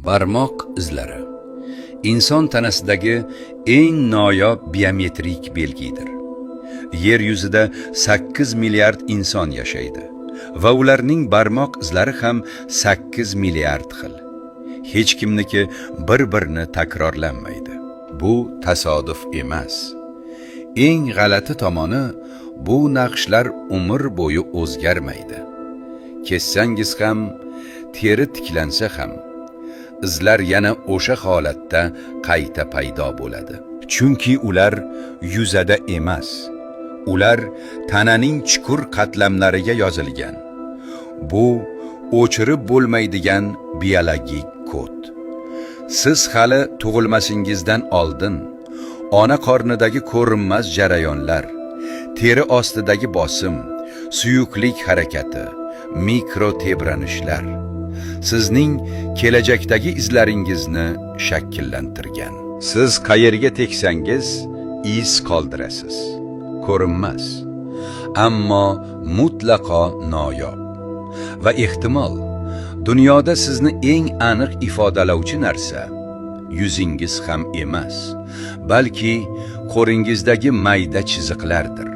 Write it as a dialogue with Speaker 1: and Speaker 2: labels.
Speaker 1: Barmoq izlari inson tanasidagi eng noyob biometrik belgidir. Yer yuzida 8 milliard inson yashaydi va ularning barmoq izlari ham 8 milliard xil. Hech kimniki bir-birini takrorlanmaydi. Bu tasodif emas. Eng g'alati tomoni, bu naqshlar umr bo'yi o'zgarmaydi. Kessangiz ham, teri tiklansa ham, izlar yana o'sha holatda qayta paydo bo'ladi. Chunki ular yuzada emas, ular tananing chuqur qatlamlariga yozilgan. Bu o'chirib bo'lmaydigan biologik kod. Siz hali tug'ilmasingizdan oldin ona qornidagi ko'rinmas jarayonlar, teri ostidagi bosim, suyuqlik harakati, mikro tebranishlar sizning kelajakdagi izlaringizni shakllantirgan. Siz qayerga teksangiz, iz qoldirasiz. Ko'rinmas, ammo mutlaqo noyob. Va ehtimol, dunyoda sizni eng aniq ifodalovchi narsa yuzingiz ham emas, balki qo'ringizdagi mayda chiziqlardir.